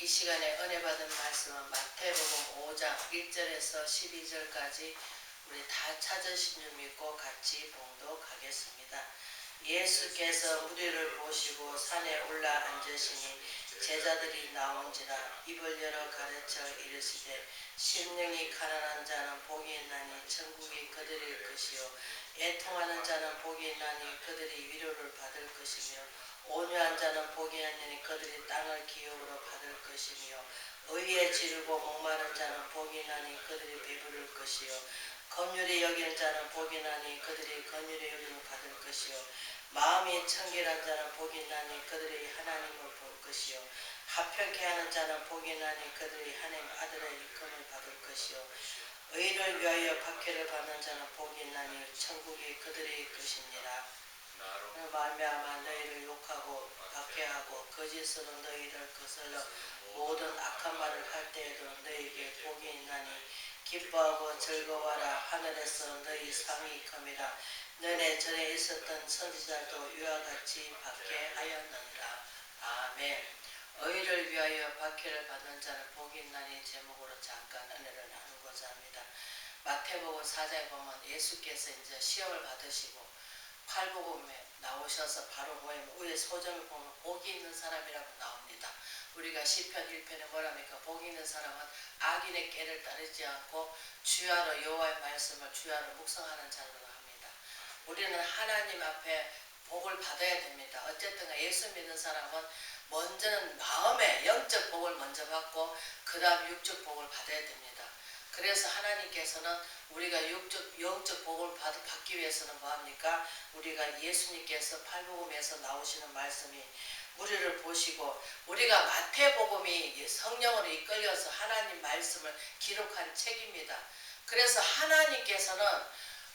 이 시간에 은혜 받은 말씀은 마태복음 5장 1절에서 12절까지 우리 다 찾으신 줄 믿고 같이 봉독하겠습니다. 예수께서 무리를 보시고 산에 올라 앉으시니 제자들이 나온지라 입을 열어 가르쳐 이르시되 심령이 가난한 자는 복이 있나니 천국이 그들일 것이요 애통하는 자는 복이 있나니 그들이 위로를 받을 것이며 온유한 자는 복이 있나니 그들이 땅을 기업으로 받을 것이며 의에 지르고 목마른 자는 복이 있나니 그들이 배부를 것이요 긍휼히 여기는 자는 복이 있나니 그들이 긍휼히 여김을 받을 것이요 마음이 청결한 자는 복이 있나니 그들이 하나님을 볼 것이요 합평케 하는 자는 복이 있나니 그들이 하나님 아들의 일감을 받을 것이요 의를 위하여 박해를 받는 자는 복이 있나니 천국이 그들의 것이니라. 말미암아 너희를 욕하고 박해하고 거짓으로 너희를 거슬러 모든 악한 말을 할 때에도 너희에게 복이 있나니 기뻐하고 즐거워하라. 하늘에서 너희 상이 큽니다. 너네 전에 있었던 선지자도 이와 같이 박해하였느니라. 아멘. 의를 위하여 박해를 받는 자는 복이 있나니 제목으로 잠깐 은혜를 나누고자 합니다. 마태복음 4장에 보면 예수께서 이제 시험을 받으시고 팔복음에 나오셔서 바로 위에 소점을 보면 복이 있는 사람이라고 나옵니다. 우리가 시편 1편에 뭐랍니까? 복이 있는 사람은 악인의 꾀를 따르지 않고 주야로 여호와의 말씀을 주야로 묵상하는 자로 합니다. 우리는 하나님 앞에 복을 받아야 됩니다. 어쨌든 예수 믿는 사람은 먼저는 마음의 영적 복을 먼저 받고 그 다음 육적 복을 받아야 됩니다. 그래서 하나님께서는 우리가 영적 복을 받기 위해서는 뭐합니까? 우리가 예수님께서 팔복음에서 나오시는 말씀이 우리를 보시고 우리가 마태복음이 성령으로 이끌려서 하나님 말씀을 기록한 책입니다. 그래서 하나님께서는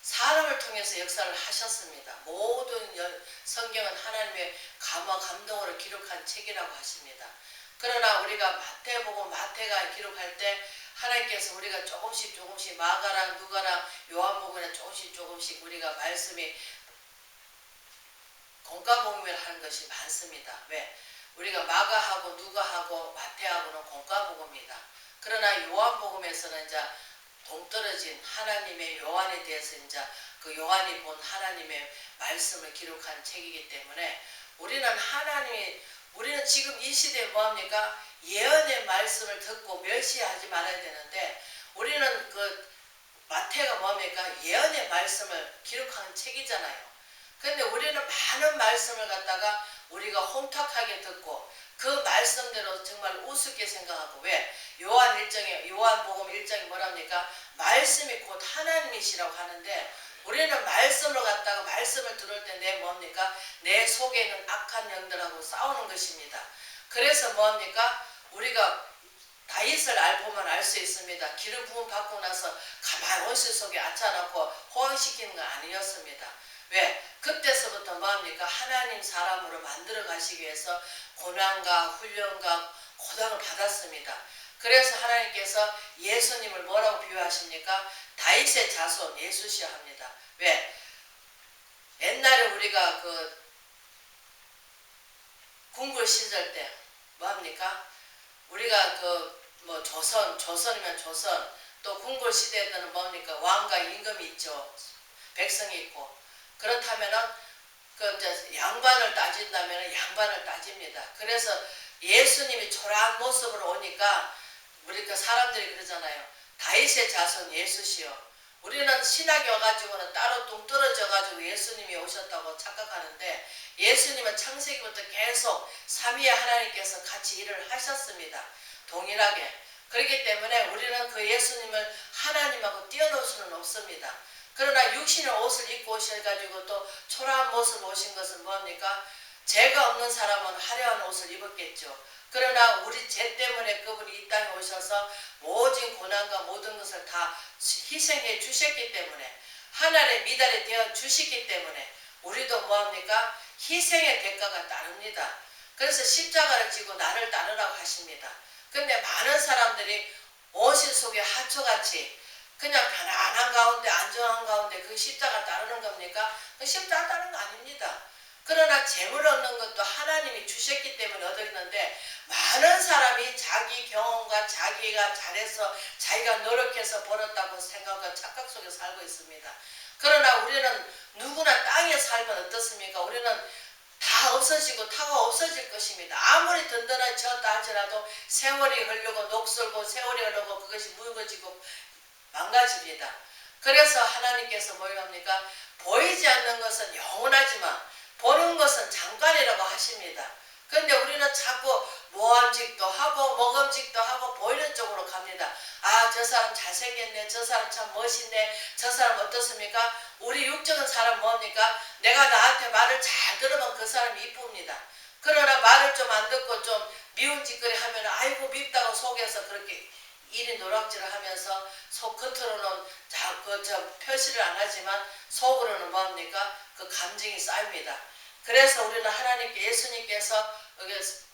사람을 통해서 역사를 하셨습니다. 모든 성경은 하나님의 감화 감동으로 기록한 책이라고 하십니다. 그러나 우리가 마태복음 마태가 기록할 때 하나님께서 우리가 조금씩 마가랑 누가랑 요한복음에 조금씩 우리가 말씀이 공과복음을 하는 것이 많습니다. 왜? 우리가 마가하고 누가하고 마태하고는 공과복음이다. 그러나 요한복음에서는 이제 동떨어진 하나님의 요한에 대해서 이제 그 요한이 본 하나님의 말씀을 기록한 책이기 때문에 우리는 지금 이 시대에 뭐합니까? 예언의 말씀을 듣고 멸시하지 말아야 되는데 우리는 그 마태가 뭐합니까? 예언의 말씀을 기록한 책이잖아요. 그런데 우리는 많은 말씀을 갖다가 우리가 혼탁하게 듣고 그 말씀대로 정말 우습게 생각하고 왜? 요한복음 1장에 뭐랍니까? 말씀이 곧 하나님이시라고 하는데 우리는 말씀을 갖다가 말씀을 들을 때 내 속에 있는 악한 영들하고 싸우는 것입니다. 그래서 뭐합니까? 우리가 다윗을 알보면 알 수 있습니다. 기름 부음 받고 나서 가만히 원수 속에 앉혀놓고 호황시키는 건 아니었습니다. 왜? 그때서부터 뭐합니까? 하나님 사람으로 만들어 가시기 위해서 고난과 훈련과 고난을 받았습니다. 그래서 하나님께서 예수님을 뭐라고 비유하십니까? 다윗의 자손 예수시여 합니다. 왜? 옛날에 우리가 그 궁궐 시절 때 뭐합니까? 우리가 그 뭐 조선이면 조선 또 궁궐 시대에는 뭡니까? 왕과 임금이 있죠. 백성이 있고 그렇다면은 그 이제 양반을 따진다면은 양반을 따집니다. 그래서 예수님이 초라한 모습으로 오니까 우리 그 사람들이 그러잖아요. 다윗의 자손 예수시여. 우리는 신학에 와가지고는 따로 뚱 떨어져가지고 예수님이 오셨다고 착각하는데 예수님은 창세기부터 계속 삼위의 하나님께서 같이 일을 하셨습니다. 동일하게. 그렇기 때문에 우리는 그 예수님을 하나님하고 띄어놓을 수는 없습니다. 그러나 육신의 옷을 입고 오셔가지고 또 초라한 모습 오신 것은 뭐합니까? 죄가 없는 사람은 화려한 옷을 입었겠죠. 그러나 우리 죄 때문에 그분이 이 땅에 오셔서 모든 고난과 모든 것을 다 희생해 주셨기 때문에 하나님의 미달이 되어 주시기 때문에 우리도 뭐합니까? 희생의 대가가 따릅니다. 그래서 십자가를 지고 나를 따르라고 하십니다. 근데 많은 사람들이 오실 속에 하초같이 그냥 편안한 가운데 안정한 가운데 그 십자가 따르는 겁니까? 그 십자가 따르는 거 아닙니다. 그러나 재물 얻는 것도 하나님이 주셨기 때문에 얻었는데 많은 사람이 자기 경험과 자기가 잘해서 자기가 노력해서 벌었다고 생각과 착각 속에 살고 있습니다. 그러나 우리는 누구나 땅에 살면 어떻습니까? 우리는 다 없어지고 타가 없어질 것입니다. 아무리 든든한 지었다 할지라도 세월이 흐르고 녹슬고 세월이 흐르고 그것이 묽어지고 망가집니다. 그래서 하나님께서 뭐라고 합니까? 보이지 않는 것은 영원하지만 보는 것은 잠깐이라고 하십니다. 그런데 우리는 자꾸 모함직도 하고 먹음직도 하고 보이는 쪽으로 갑니다. 아, 저 사람 잘생겼네, 저 사람 참 멋있네, 저 사람 어떻습니까? 우리 육적인 사람 뭡니까? 내가 나한테 말을 잘 들으면 그 사람이 이쁩니다. 그러나 말을 좀 안 듣고 좀 미운 짓거리 하면 아이고 밉다고 속에서 그렇게 이리 노락질을 하면서 속 겉으로는 표시를 안 하지만 속으로는 뭡니까? 그 감정이 쌓입니다. 그래서 우리는 하나님께 예수님께서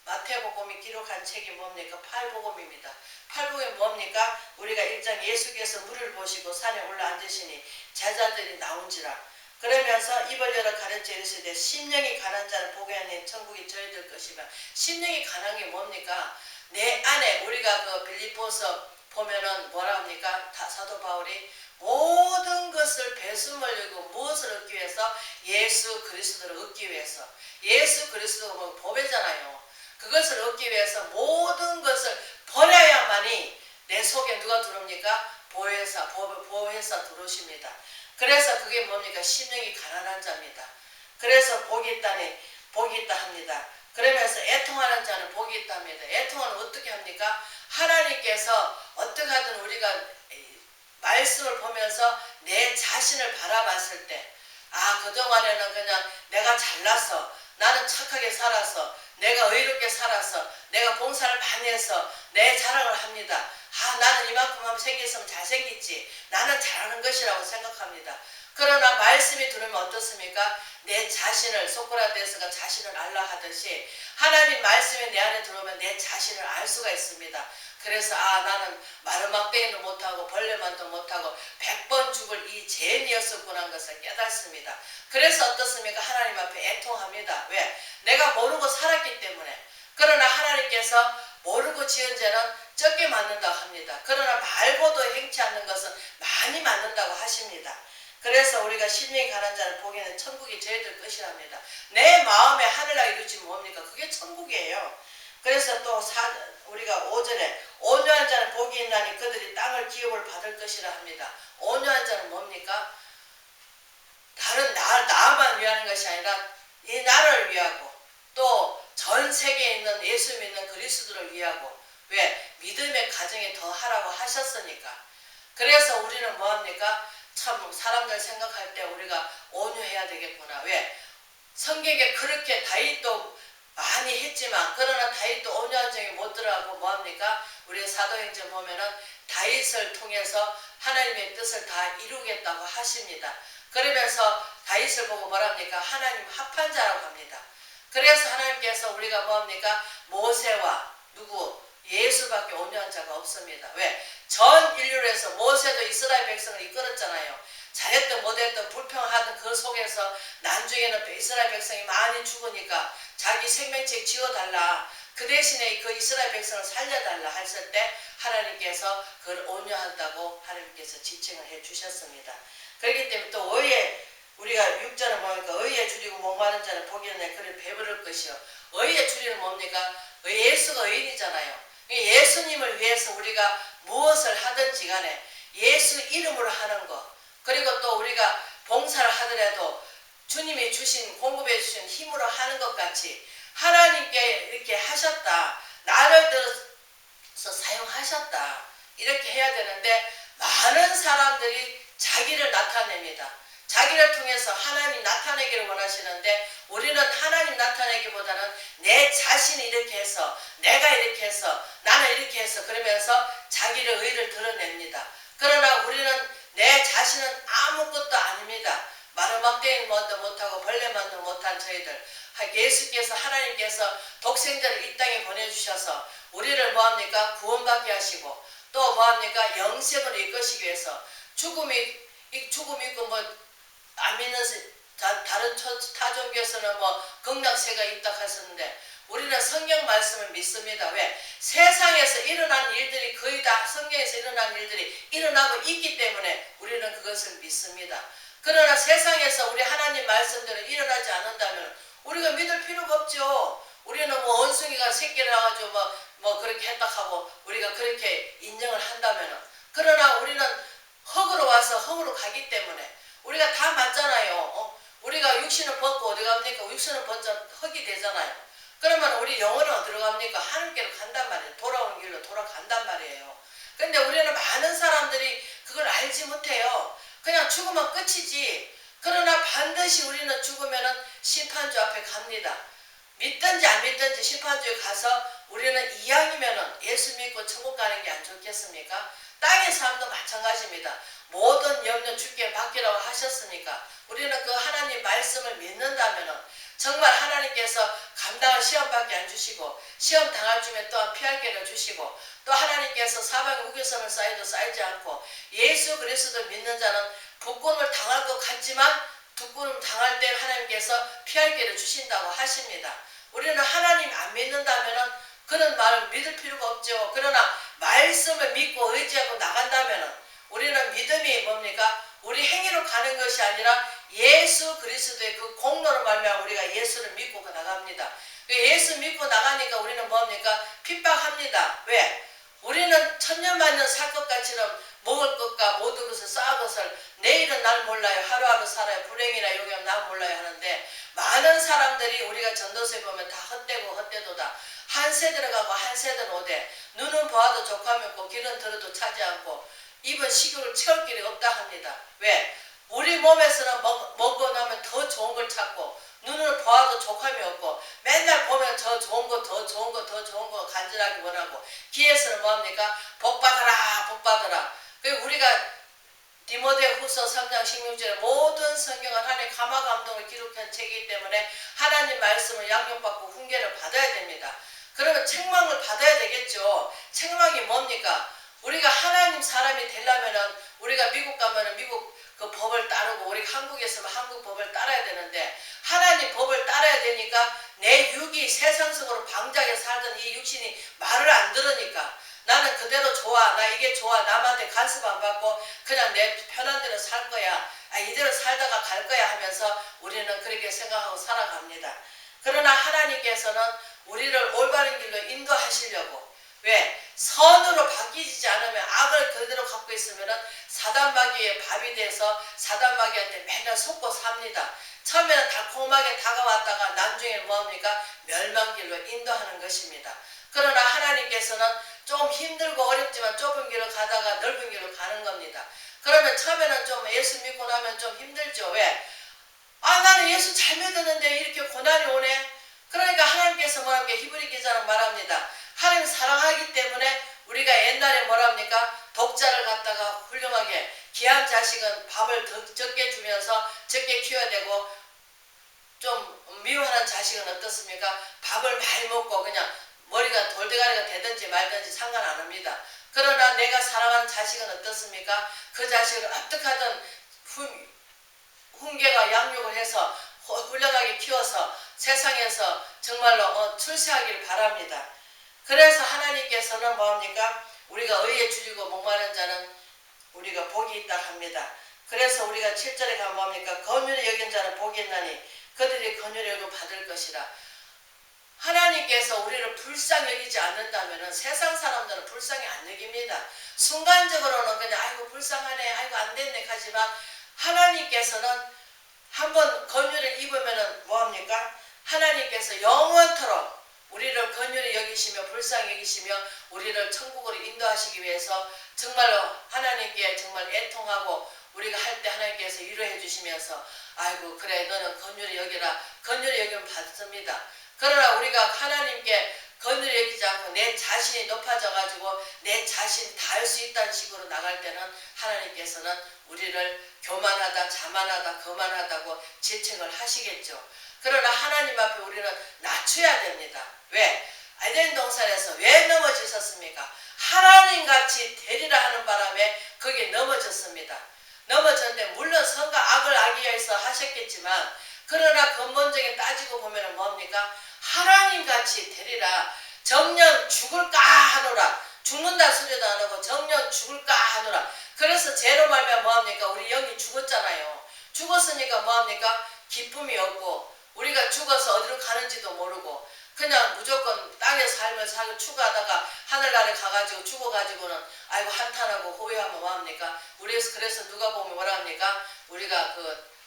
마태복음이 기록한 책이 뭡니까? 팔복음입니다. 팔복음이 뭡니까? 우리가 1장 예수께서 물을 보시고 산에 올라앉으시니 제자들이 나온지라 그러면서 입을 열어 가르쳐 이르시되 심령이 가난 자는 복이 아닌 천국이 저희들 것이며 심령이 가난 게 뭡니까? 내 안에 우리가 그 빌립보서 보면은 뭐라 합니까? 사도 바울이 모든 것을 배수물 열고 무엇을 얻기 위해서? 예수 그리스도를 얻기 위해서. 예수 그리스도가 뭐 보배잖아요. 그것을 얻기 위해서 모든 것을 버려야만이 내 속에 누가 들어옵니까? 보혜사 들어오십니다. 그래서 그게 뭡니까? 심령이 가난한 자입니다. 그래서 복이 있다 합니다. 그러면서 애통하는 자는 복이 있다 합니다. 애통은 어떻게 합니까? 하나님께서 어떻게 하든 우리가 말씀을 보면서 내 자신을 바라봤을 때 아, 그동안에는 그냥 내가 잘나서 나는 착하게 살아서 내가 의롭게 살아서 내가 봉사를 많이 해서 내 자랑을 합니다. 아, 나는 이만큼 하면 생겼으면 잘생겼지. 나는 잘하는 것이라고 생각합니다. 그러나 말씀이 들으면 어떻습니까? 내 자신을 소크라테스가 자신을 알라 하듯이 하나님 말씀이 내 안에 들어오면 내 자신을 알 수가 있습니다. 그래서 아, 나는 마르막대기도 못하고 벌레만도 못하고 100번 죽을 이 죄인이었었구나 하는 것을 깨닫습니다. 그래서 어떻습니까? 하나님 앞에 애통합니다. 왜? 내가 모르고 살았기 때문에. 그러나 하나님께서 모르고 지은 죄는 적게 맞는다고 합니다. 그러나 말고도 행치 않는 것은 많이 맞는다고 하십니다. 그래서 우리가 심령이 가난 자는 보기에는 천국이 저희들 것이랍니다. 내 마음에 하늘나라 이루지 뭡니까? 그게 천국이에요. 그래서 또 우리가 5절에 온유한 자는 복이 있나니 그들이 땅을 기업을 받을 것이라 합니다. 온유한 자는 뭡니까? 다른 나만 위하는 것이 아니라 이 나라를 위하고 또 전 세계에 있는 예수 믿는 그리스도를 위하고 왜? 믿음의 가정에 더 하라고 하셨으니까. 그래서 우리는 뭐합니까? 참 사람들 생각할 때 우리가 온유해야 되겠구나. 왜? 성경에 그렇게 다윗도 많이 했지만 그러나 다윗도 온유한 점이 못 들어가고 뭐합니까? 우리 사도행전 보면은 다윗을 통해서 하나님의 뜻을 다 이루겠다고 하십니다. 그러면서 다윗을 보고 뭐랍니까? 하나님 합한 자라고 합니다. 그래서 하나님께서 우리가 뭐합니까? 모세와 누구? 예수밖에 온유한 자가 없습니다. 왜? 전 인류를 해서 모세도 이스라엘 백성을 이끌었잖아요. 잘했든 못했든 불평하던 그 속에서 나중에는 이스라엘 백성이 많이 죽으니까 자기 생명책 지어달라. 그 대신에 그 이스라엘 백성을 살려달라 했을 때 하나님께서 그걸 온유한다고 하나님께서 지칭을 해주셨습니다. 그렇기 때문에 또 의에 우리가 6절을 보니까 의에 줄이고 목마른 자는 복이 있네 그를 배부를 것이요. 의에 줄이는 뭡니까? 예수가 의인이잖아요. 예수님을 위해서 우리가 무엇을 하든지 간에 예수 이름으로 하는 것 그리고 또 우리가 봉사를 하더라도 주님이 주신 공급해 주신 힘으로 하는 것 같이 하나님께 이렇게 하셨다. 나를 들어서 사용하셨다. 이렇게 해야 되는데 많은 사람들이 자기를 나타냅니다. 자기를 통해서 하나님 나타내기를 원하시는데 우리는 하나님 나타내기보다는 내 자신이 이렇게 해서 내가 이렇게 해서 나는 이렇게 해서 그러면서 자기를 의를 드러냅니다. 그러나 우리는 내 자신은 아무것도 아닙니다. 마르막대인 것도 못하고 벌레만도 못한 저희들 예수께서 하나님께서 독생자를 이 땅에 보내주셔서 우리를 뭐합니까? 구원받게 하시고 또 뭐합니까? 영생을 이끄시기 위해서 죽음이 있고 뭐 안 믿는 다른 타 종교에서는 뭐 극락세가 있다 하셨는데 우리는 성경 말씀을 믿습니다. 왜? 세상에서 일어난 일들이 거의 다 성경에서 일어난 일들이 일어나고 있기 때문에 우리는 그것을 믿습니다. 그러나 세상에서 우리 하나님 말씀대로 일어나지 않는다면 우리가 믿을 필요가 없죠. 우리는 뭐 원숭이가 새끼를 낳아가지고 뭐 그렇게 했다 하고 우리가 그렇게 인정을 한다면 그러나 우리는 흙으로 와서 흙으로 가기 때문에 우리가 다 맞잖아요. 우리가 육신을 벗고 어디 갑니까? 육신을 벗자 흙이 되잖아요. 그러면 우리 영혼은 어디로 갑니까? 하늘께로 간단 말이에요. 돌아오는 길로 돌아간단 말이에요. 근데 우리는 많은 사람들이 그걸 알지 못해요. 그냥 죽으면 끝이지. 그러나 반드시 우리는 죽으면 심판주 앞에 갑니다. 믿든지 안 믿든지 심판주에 가서 우리는 이왕이면 예수 믿고 천국 가는 게 안 좋겠습니까? 땅의 삶도 마찬가지입니다. 모든 염려 죽게 받기라고 하셨으니까 우리는 그 하나님 말씀을 믿는다면 정말 하나님께서 감당할 시험밖에 안 주시고 시험 당할 중에 또한 피할 길을 주시고 또 하나님께서 사방에 우겨섬을 쌓여도 쌓이지 않고 예수 그리스도 믿는 자는 북군을 당할 것 같지만 북군을 당할 때 하나님께서 피할 길을 주신다고 하십니다. 우리는 하나님 안 믿는다면 그런 말을 믿을 필요가 없죠. 그러나 말씀을 믿고 의지하고 나간다면 우리는 믿음이 뭡니까? 우리 행위로 가는 것이 아니라 예수 그리스도의 그 공로로 말미암아 우리가 예수를 믿고 나갑니다. 예수 믿고 나가니까 우리는 뭡니까? 핍박합니다. 왜? 우리는 천년만년 살 것 같이는 먹을 것과 모든 것을 쌓은 것을 내일은 날 몰라요. 하루하루 살아요. 불행이나 요괴는 날 몰라요 하는데 많은 사람들이 우리가 전도서에 보면 다 헛되고 헛되도다. 한 세대로 가고 한 세대는 오되 눈은 보아도 족함이 없고 길은 들어도 차지 않고 입은 식욕을 채울 길이 없다 합니다. 왜? 우리 몸에서는 먹고 나면 더 좋은 걸 찾고 눈을 보아도 족함이 없고 맨날 보면 더 좋은 거 더 좋은 거 더 좋은 거 간절하게 원하고 귀에서는 뭐합니까? 복받아라 복받아라. 우리가 디모데후서 3장 16절에 모든 성경은 하나님의 감화 감동을 기록한 책이기 때문에 하나님 말씀을 양육받고 훈계를 받아야 됩니다. 그러면 책망을 받아야 되겠죠. 책망이 뭡니까? 우리가 하나님 사람이 되려면은 우리가 미국 가면은 미국 그 법을 따르고 우리 한국에서는 한국 법을 따라야 되는데 하나님 법을 따라야 되니까 내 육이 세상적으로 방자하게 살던 이 육신이 말을 안 들으니까 나는 그대로 좋아. 나 이게 좋아. 남한테 간섭 안 받고 그냥 내 편한 대로 살 거야. 이대로 살다가 갈 거야 하면서 우리는 그렇게 생각하고 살아갑니다. 그러나 하나님께서는 우리를 올바른 길로 인도하시려고 왜? 선으로 바뀌지 않으면 악을 그대로 갖고 있으면 사단마귀의 밥이 돼서 사단마귀한테 맨날 속고 삽니다. 처음에는 달콤하게 다가왔다가 나중에 뭐합니까? 멸망길로 인도하는 것입니다. 그러나 하나님께서는 좀 힘들고 어렵지만 좁은 길을 가다가 넓은 길로 가는 겁니다. 그러면 처음에는 좀 예수 믿고 나면 좀 힘들죠. 왜? 나는 예수 잘 믿었는데 이렇게 고난이 오네. 그러니까 하나님께서 뭐랍니까? 히브리 기자는 말합니다. 하나님 사랑하기 때문에 우리가 옛날에 뭐랍니까? 독자를 갖다가 훌륭하게 귀한 자식은 밥을 더 적게 주면서 적게 키워야 되고 좀 미워하는 자식은 어떻습니까? 밥을 많이 먹고 그냥 머리가 돌대가리가 되든지 말든지 상관 안 합니다. 그러나 내가 사랑하는 자식은 어떻습니까? 그 자식을 어떻게 하든 훈계가 양육을 해서 훌륭하게 키워서 세상에서 정말로 출세하기를 바랍니다. 그래서 하나님께서는 뭐합니까? 우리가 의에 줄이고 목마른 자는 우리가 복이 있다 합니다. 그래서 우리가 7절에 가면 뭐합니까? 긍휼히 여긴 자는 복이 있나니 그들이 긍휼히 여김 받을 것이라. 하나님께서 우리를 불쌍히 여기지 않는다면 세상 사람들은 불쌍히 안 여깁니다. 순간적으로는 그냥 아이고 불쌍하네 아이고 안 됐네 하지만 하나님께서는 한번 긍휼을 입으면 뭐합니까? 하나님께서 영원토록 우리를 긍휼히 여기시며 불쌍히 여기시며 우리를 천국으로 인도하시기 위해서 정말로 하나님께 정말 애통하고 우리가 할 때 하나님께서 위로해 주시면서 아이고 그래 너는 긍휼히 여기라 긍휼히 여기면 받습니다. 그러나 우리가 하나님께 긍휼히 여기지 않고 내 자신이 높아져 가지고 내 자신 다 할 수 있다는 식으로 나갈 때는 하나님께서는 우리를 교만하다 자만하다 거만하다고 지칭을 하시겠죠. 그러나 하나님 앞에 우리는 낮춰야 됩니다. 왜? 에덴 동산에서 왜 넘어지셨습니까? 하나님같이 되리라 하는 바람에 거기에 넘어졌습니다. 넘어졌는데 물론 선과 악을 하기 위해서 하셨겠지만 그러나 근본적인 따지고 보면 뭡니까? 하나님 같이 되리라. 정녕 죽을까 하노라. 죽는다 소리도 안 하고 정녕 죽을까 하노라. 그래서 죄로 말면 뭐합니까? 우리 영이 죽었잖아요. 죽었으니까 뭐합니까? 기쁨이 없고 우리가 죽어서 어디로 가는지도 모르고 그냥 무조건 땅에 삶을 살고 추구하다가 하늘나라에 가가지고 죽어가지고는 아이고 한탄하고 후회하면 뭐합니까? 우리 그래서 누가 보면 뭐라 합니까? 우리가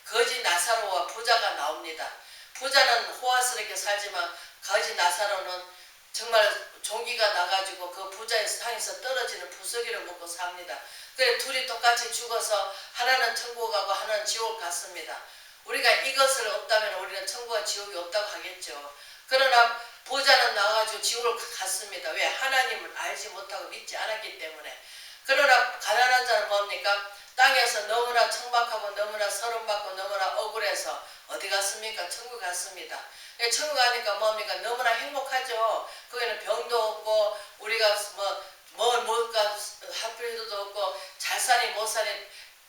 거지 나사로와 부자가 나옵니다. 부자는 호화스럽게 살지만 거지 나사로는 정말 종기가 나가지고 그 부자의 상에서 떨어지는 부서기를 먹고 삽니다. 그래 둘이 똑같이 죽어서 하나는 천국 가고 하나는 지옥 갔습니다. 우리가 이것을 없다면 우리는 천국과 지옥이 없다고 하겠죠. 그러나 부자는 나가지고 지옥을 갔습니다. 왜? 하나님을 알지 못하고 믿지 않았기 때문에. 그러나 가난한 자는 뭡니까? 땅에서 너무나 청박하고 너무나 서름받고 너무나 억울해서 어디 갔습니까? 천국 갔습니다. 천국 가니까 뭡니까? 너무나 행복하죠. 거기는 병도 없고 우리가 뭘 먹을까 할 필요도 없고 잘 사니 못 사니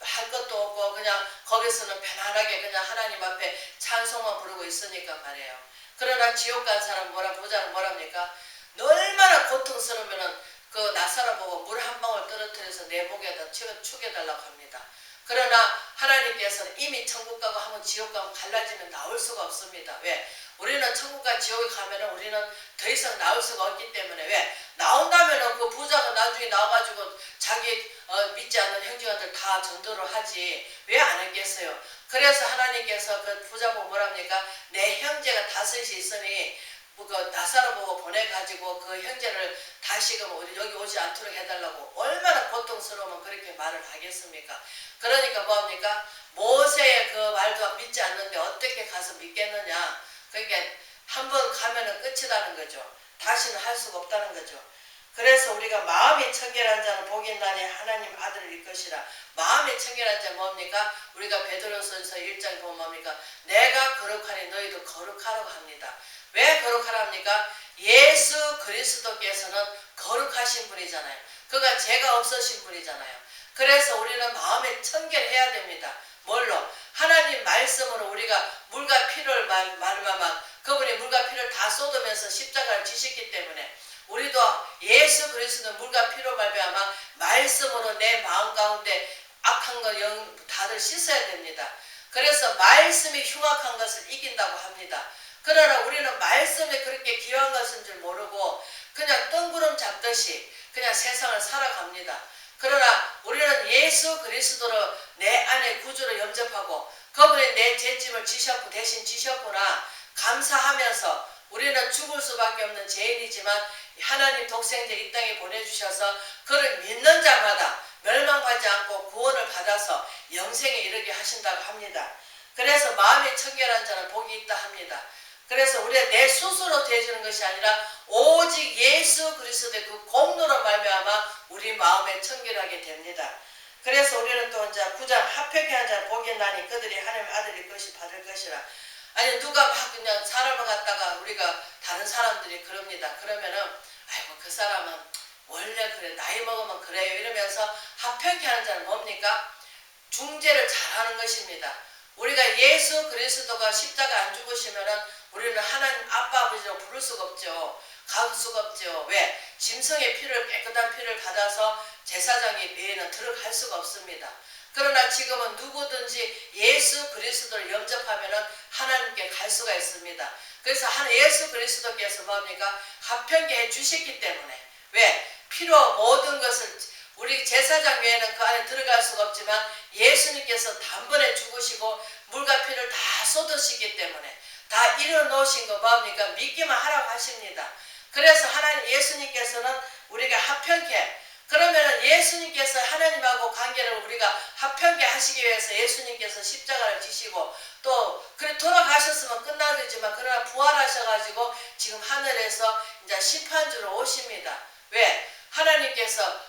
할 것도 없고 그냥 거기서는 편안하게 그냥 하나님 앞에 찬송만 부르고 있으니까 말이에요. 그러나 지옥 간 사람 부자는 뭐랍니까? 얼마나 고통스러우면은 그 나사로 보고 물 한 방울 떨어뜨려서 내 목에다 축여달라고 합니다. 그러나 하나님께서는 이미 천국 가고 한번 지옥 가면 갈라지면 나올 수가 없습니다. 왜? 우리는 천국과 지옥에 가면은 우리는 더 이상 나올 수가 없기 때문에 왜? 나온다면은 그 부자가 나중에 나와가지고 자기 믿지 않는 형제들 다 전도를 하지 왜 안 했겠어요? 그래서 하나님께서 그 부자 보고 뭐랍니까? 내 형제가 다섯이 있으니 그 나사로 보고 보내가지고 그 형제를 다시금 우리 여기 오지 않도록 해달라고 얼마나 고통스러우면 그렇게 말을 하겠습니까? 그러니까 뭐합니까? 모세의 그 말도 믿지 않는데 어떻게 가서 믿겠느냐? 그러니까 한번 가면은 끝이라는 거죠. 다시는 할 수가 없다는 거죠. 그래서 우리가 마음이 청결한 자는 복이 있나니 하나님 아들을 일 것이라. 마음이 청결한 자 뭡니까? 우리가 베드로전서 1장 보면 뭡니까? 내가 거룩하니 너희도 거룩하라고 합니다. 왜 거룩하라 합니까? 예수 그리스도께서는 거룩하신 분이잖아요. 그가 죄가 없으신 분이잖아요. 그래서 우리는 마음에 청결해야 됩니다. 뭘로? 하나님 말씀으로 우리가 물과 피를 말마만 그분이 물과 피를 다 쏟으면서 십자가를 지셨기 때문에 우리도 예수 그리스도 물과 피로 말미암아 말씀으로 내 마음 가운데 악한 것 영 다들 씻어야 됩니다. 그래서 말씀이 흉악한 것을 이긴다고 합니다. 그러나 우리는 말씀이 그렇게 귀한 것인 줄 모르고 그냥 뜬구름 잡듯이 그냥 세상을 살아갑니다. 그러나 우리는 예수 그리스도로 내 안에 구주로 영접하고 그분이 내 죄짐을 대신 지셨구나 감사하면서 우리는 죽을 수밖에 없는 죄인이지만 하나님 독생자 이 땅에 보내주셔서 그를 믿는 자마다 멸망하지 않고 구원을 받아서 영생에 이르게 하신다고 합니다. 그래서 마음이 청결한 자는 복이 있다 합니다. 그래서 우리가 내 스스로 되어주는 것이 아니라 오직 예수 그리스도의 그 공로로 말미암아 우리 마음에 청결하게 됩니다. 그래서 우리는 또 이제 9장 합평케 한 자는 복이 있나니 그들이 하나님의 아들일 것이 받을 것이라. 아니 누가 막 그냥 사람을 갖다가 우리가 다른 사람들이 그럽니다. 그러면은 아이고 그 사람은 원래 그래 나이 먹으면 그래요 이러면서 합평케 하는 자는 뭡니까? 중재를 잘하는 것입니다. 우리가 예수 그리스도가 십자가 안 죽으시면은 우리는 하나님 아빠 아버지로 부를 수가 없죠. 갈 수가 없죠. 왜? 짐승의 피를 깨끗한 피를 받아서 제사장의 배에는 들어갈 수가 없습니다. 그러나 지금은 누구든지 예수 그리스도를 영접하면은 하나님께 갈 수가 있습니다. 그래서 예수 그리스도께서 뭡니까? 합평케 해 주셨기 때문에 왜? 피로 모든 것을 우리 제사장 외에는 그 안에 들어갈 수가 없지만 예수님께서 단번에 죽으시고 물과 피를 다 쏟으시기 때문에 다 이뤄놓으신 거 뭡니까? 믿기만 하라고 하십니다. 그래서 하나님 예수님께서는 우리가 합평케 그러면은 예수님께서 하나님하고 관계를 우리가 합평케 하시기 위해서 예수님께서 십자가를 지시고 또 그래 돌아가셨으면 끝나겠지만 그러나 부활하셔가지고 지금 하늘에서 이제 심판주로 오십니다. 왜? 하나님께서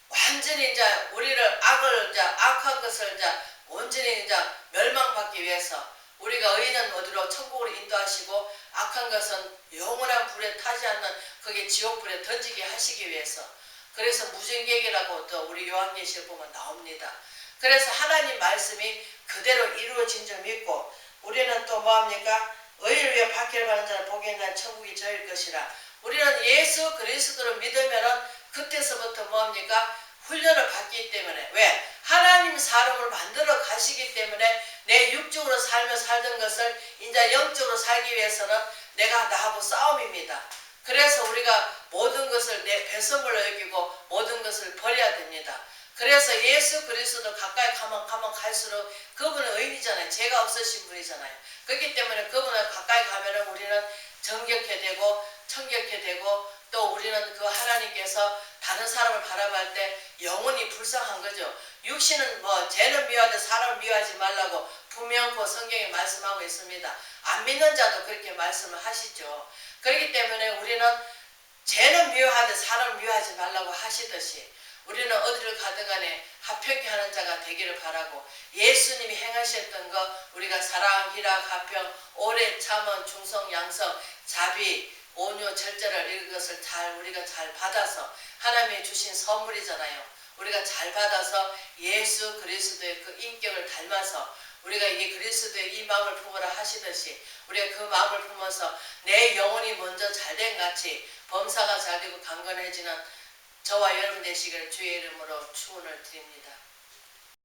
완전히 이제 우리를 악한 것을 이제 온전히 이제 멸망받기 위해서 우리가 의인은 어디로 천국으로 인도하시고 악한 것은 영원한 불에 타지 않는 그게 지옥불에 던지게 하시기 위해서 그래서 무전객이라고 또 우리 요한계시를 보면 나옵니다. 그래서 하나님 말씀이 그대로 이루어진 줄 믿고 우리는 또 뭐합니까? 의를 위해 박해를 받는 자는 복이 있는 천국이 저일 것이라. 우리는 예수 그리스도를 믿으면은 그때서부터 뭐합니까? 훈련을 받기 때문에 왜? 하나님 사람을 만들어 가시기 때문에 내 육적으로 살며 살던 것을 이제 영적으로 살기 위해서는 내가 나하고 싸움입니다. 그래서 우리가 모든 것을 내 배선물로 여기고 모든 것을 버려야 됩니다. 그래서 예수 그리스도 가까이 가면 갈수록 그분은 의인이잖아요. 죄가 없으신 분이잖아요. 그렇기 때문에 그분을 가까이 가면은 우리는 정결케 되고 청결케 되고 또 우리는 그 하나님께서 다른 사람을 바라볼 때 영혼이 불쌍한 거죠. 육신은 뭐 죄는 미워하되 사람을 미워하지 말라고 분명코 성경에 말씀하고 있습니다. 안 믿는 자도 그렇게 말씀을 하시죠. 그렇기 때문에 우리는 죄는 미워하되 사람을 미워하지 말라고 하시듯이 우리는 어디를 가든 간에 합평케 하는 자가 되기를 바라고 예수님이 행하셨던 것 우리가 사랑, 희락, 화평, 오래 참은, 충성, 양성, 자비, 온유, 절제를 이것을 우리가 잘 받아서 하나님이 주신 선물이잖아요. 우리가 잘 받아서 예수 그리스도의 그 인격을 닮아서 우리가 이 그리스도의 이 마음을 품으라 하시듯이 우리가 그 마음을 품어서 내 영혼이 먼저 잘된 같이 범사가 잘되고 강건해지는 저와 여러분 되시기를 주의 이름으로 축원을 드립니다.